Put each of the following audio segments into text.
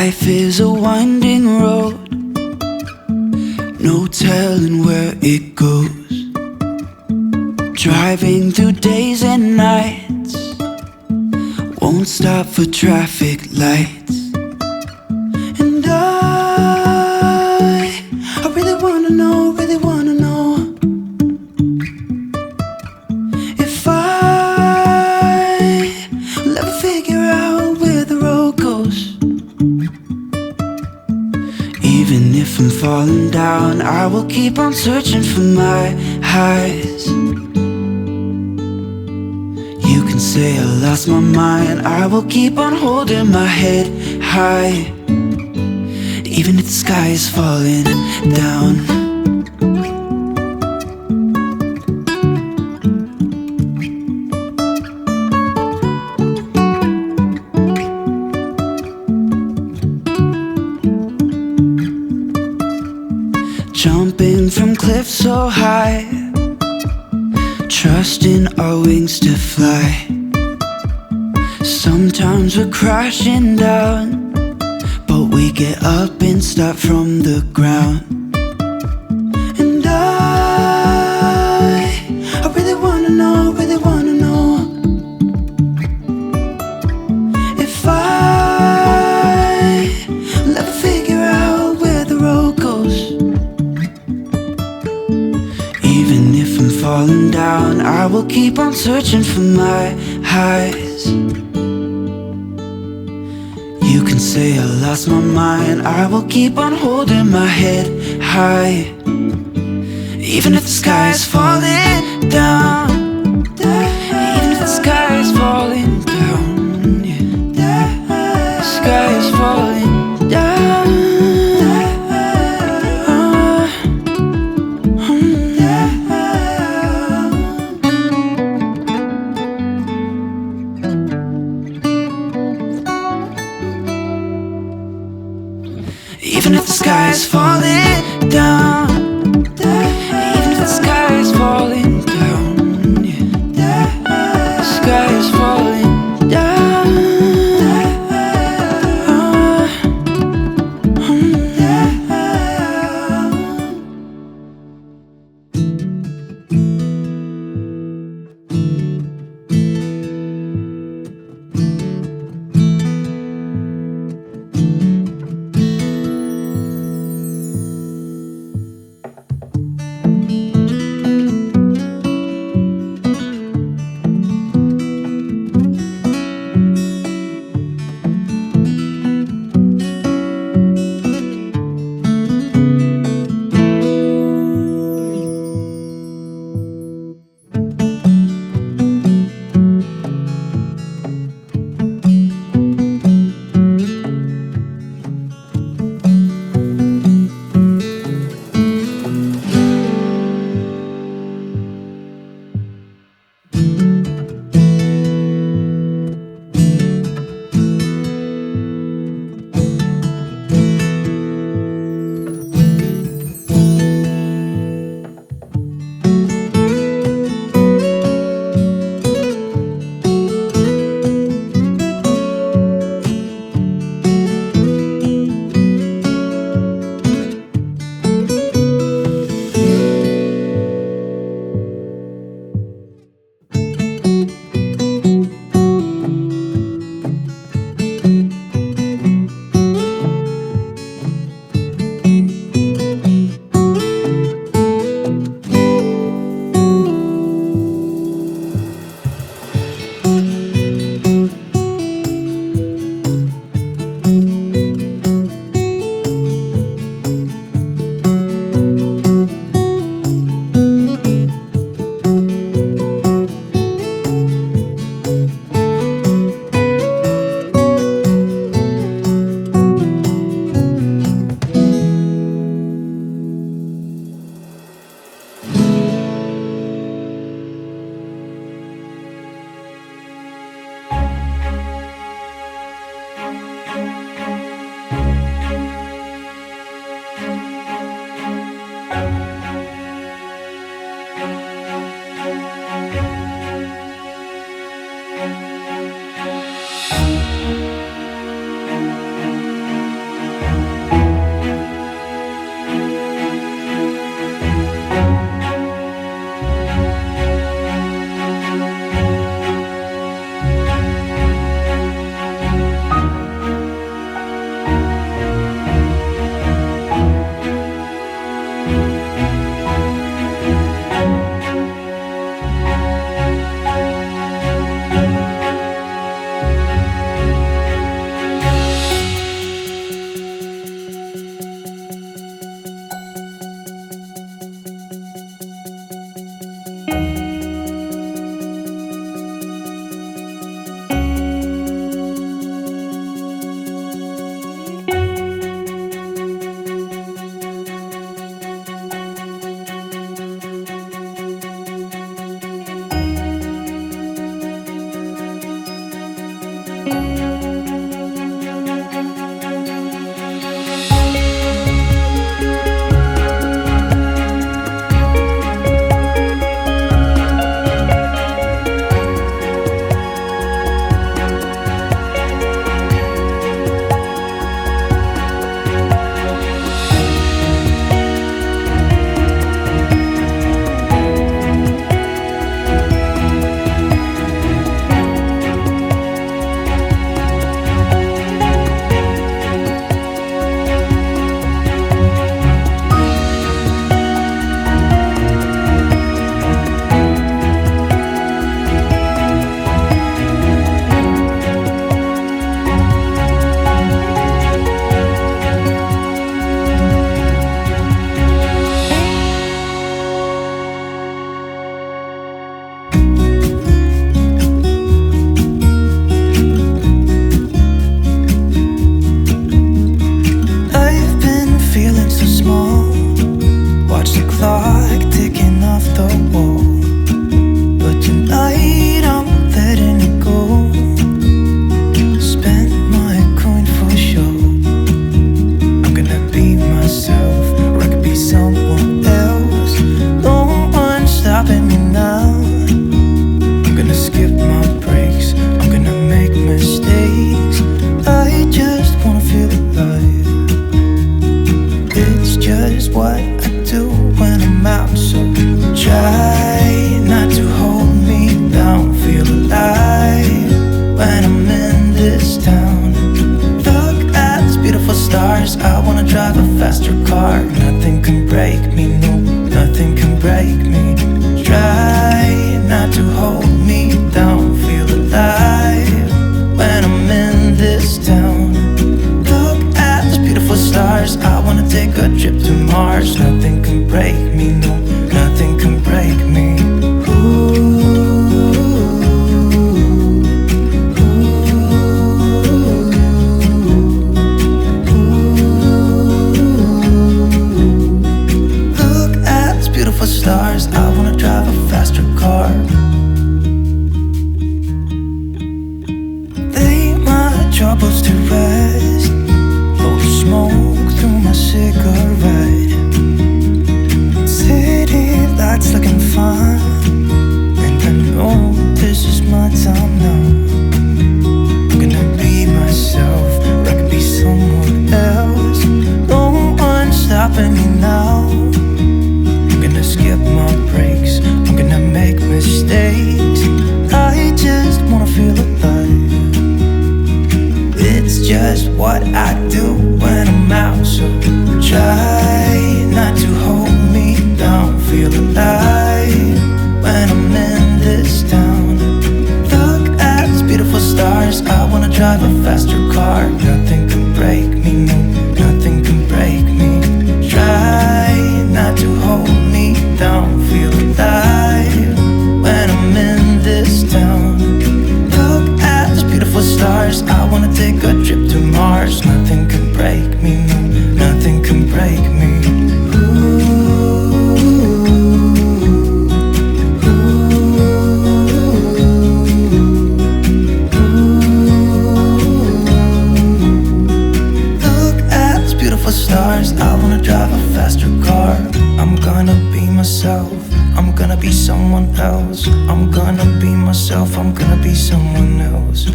Life is a winding road, no telling where it goes. Driving through days and nights, won't stop for traffic lights. And I really wanna know, if I'll ever figure out where the road goes. Even if I'm falling down, I will keep on searching for my highs. You can say I lost my mind, I will keep on holding my head high. Even if the sky is falling down. Jumping from cliffs so high, trusting our wings to fly. Sometimes we're crashing down, but we get up and start from the ground. And I really wanna know, if I'll ever figure out where the road goes. Even if I'm falling down, I will keep on searching for my highs. You can say I lost my mind, I will keep on holding my head high. Even if the sky is falling down, even if the sky is falling down, yeah. The sky is falling down. Even if the sky is falling down, even if the sky is falling to hold me down. Feel alive when I'm in this town. Look at these beautiful stars. I wanna drive a faster car. Nothing can break me, no, nothing can break me. Try not to hold me down. Feel alive when I'm in this town. Look at these beautiful stars. I wanna take a trip to Mars. Nothing can break me, no, nothing can break me. Stars, I wanna drive a faster car. Lay my troubles to rest. Blow the smoke through my cigarette. City lights looking fine, and I know this is my time now. I'm gonna be myself, or I could be someone else. No one's stopping me now. Skip my breaks, I'm gonna make mistakes. I just wanna feel alive. It's just what I do when I'm out. So try not to hold me down. Feel alive when I'm in this town. Look at these beautiful stars. I wanna drive a faster car. Nothing can break me, no, nothing can break me. Try not to hold me down. Feel alive when I'm in this town. Look at these beautiful stars. I wanna take a trip to Mars. Nothing can break me, no, nothing can break me. Look at these beautiful stars. I wanna drive a faster car. I'm gonna be myself, I'm gonna be someone else. I'm gonna be myself, I'm gonna be someone else.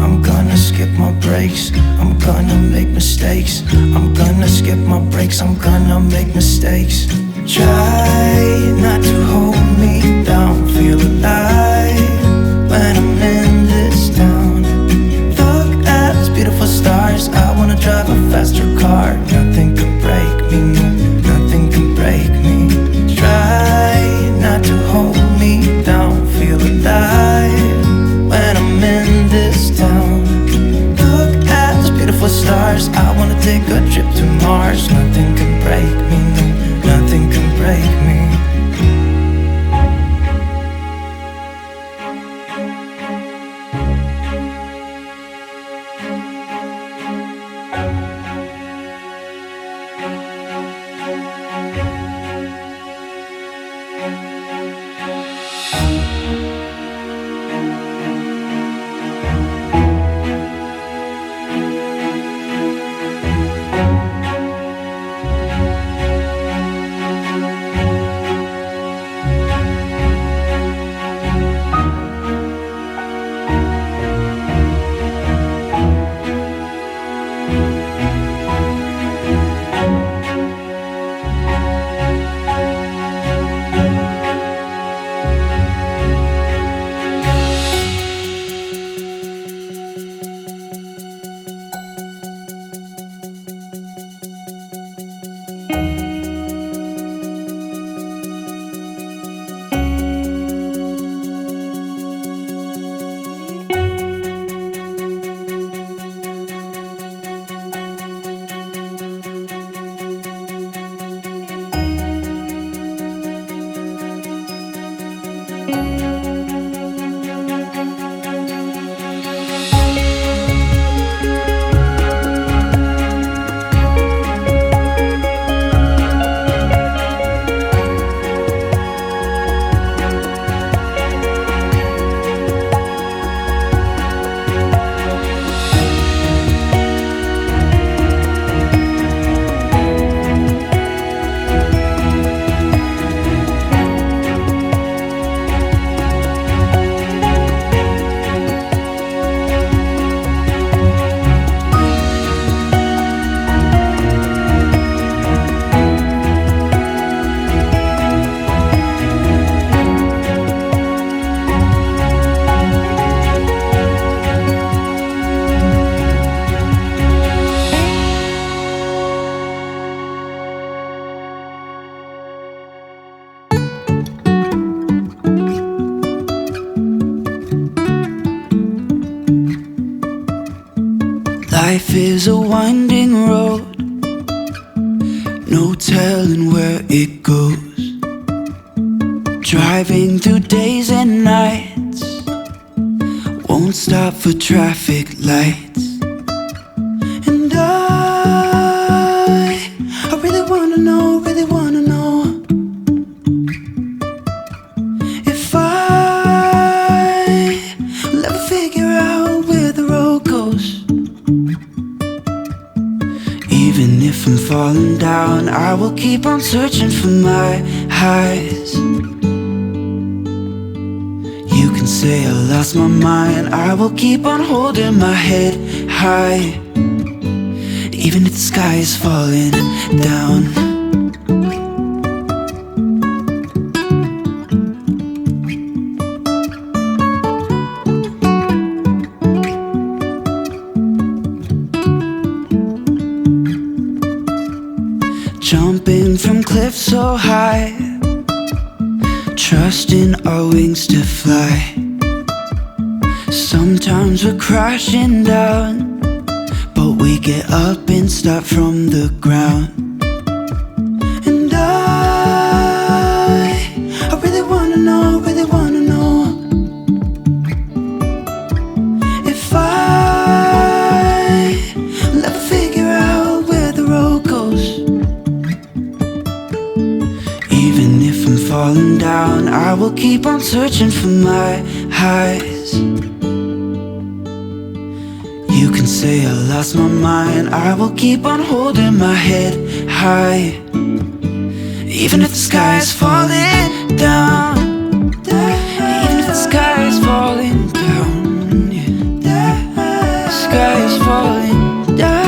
I'm gonna skip my breaks, I'm gonna make mistakes. I'm gonna skip my breaks, I'm gonna make mistakes. Try not to hold me down. Feel alive when I'm in this town. Look at these beautiful stars. I wanna drive a faster car. Nothing can break me, no, nothing can break me. Try not to hold me down. Feel alive when I'm in this town. Look at these beautiful stars. I wanna take a trip to Mars. Nothing can break me, no, nothing can break me. Life is a winding road, no telling where it goes. Driving through days and nights, won't stop for traffic lights. And I really wanna know, if I will ever figure out where the road goes. Even if I'm falling down, I will keep on searching for my highs. You can say I lost my mind, I will keep on holding my head high. Even if the sky is falling down. Jumping from cliffs so high, trusting our wings to fly. Sometimes we're crashing down, but we get up and start from the ground. And I really wanna know, if I will ever figure out where the road goes. Even if I'm falling down, I will keep on searching for my highs. You can say I lost my mind, I will keep on holding my head high. Even if the sky is falling down, even if the sky is falling down, yeah. The sky is falling down.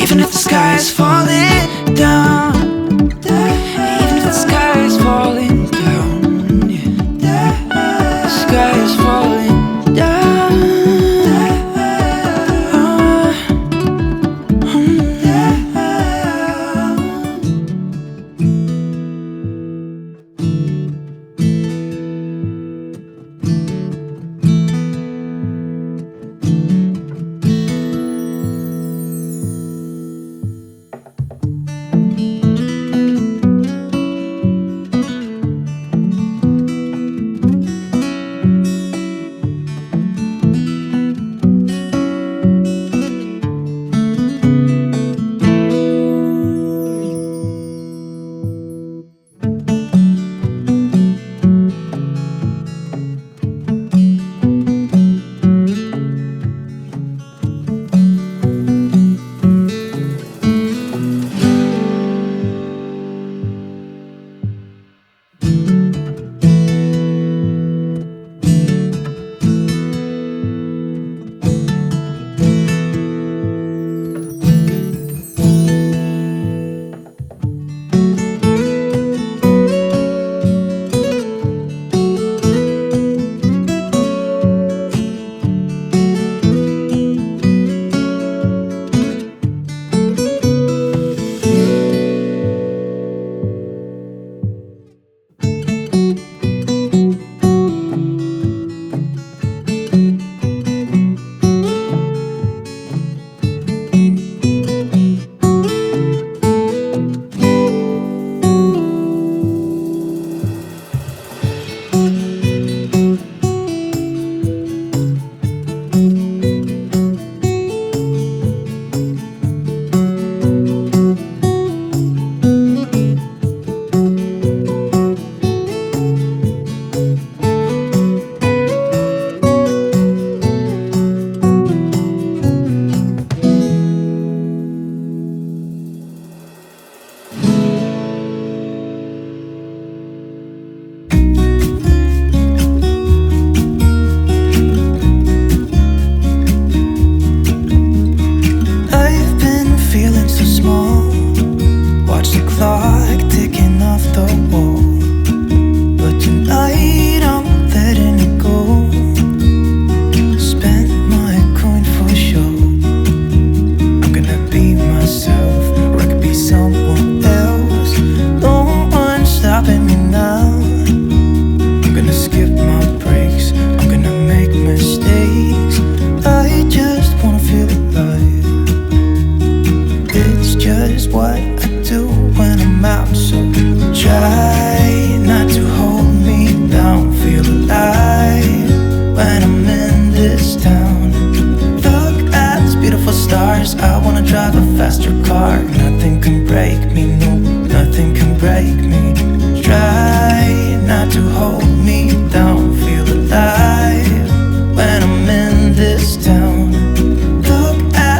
Even if the sky is falling down, even if the sky is falling down, yeah. The sky is falling down. apart. Nothing can break me, no, nothing can break me.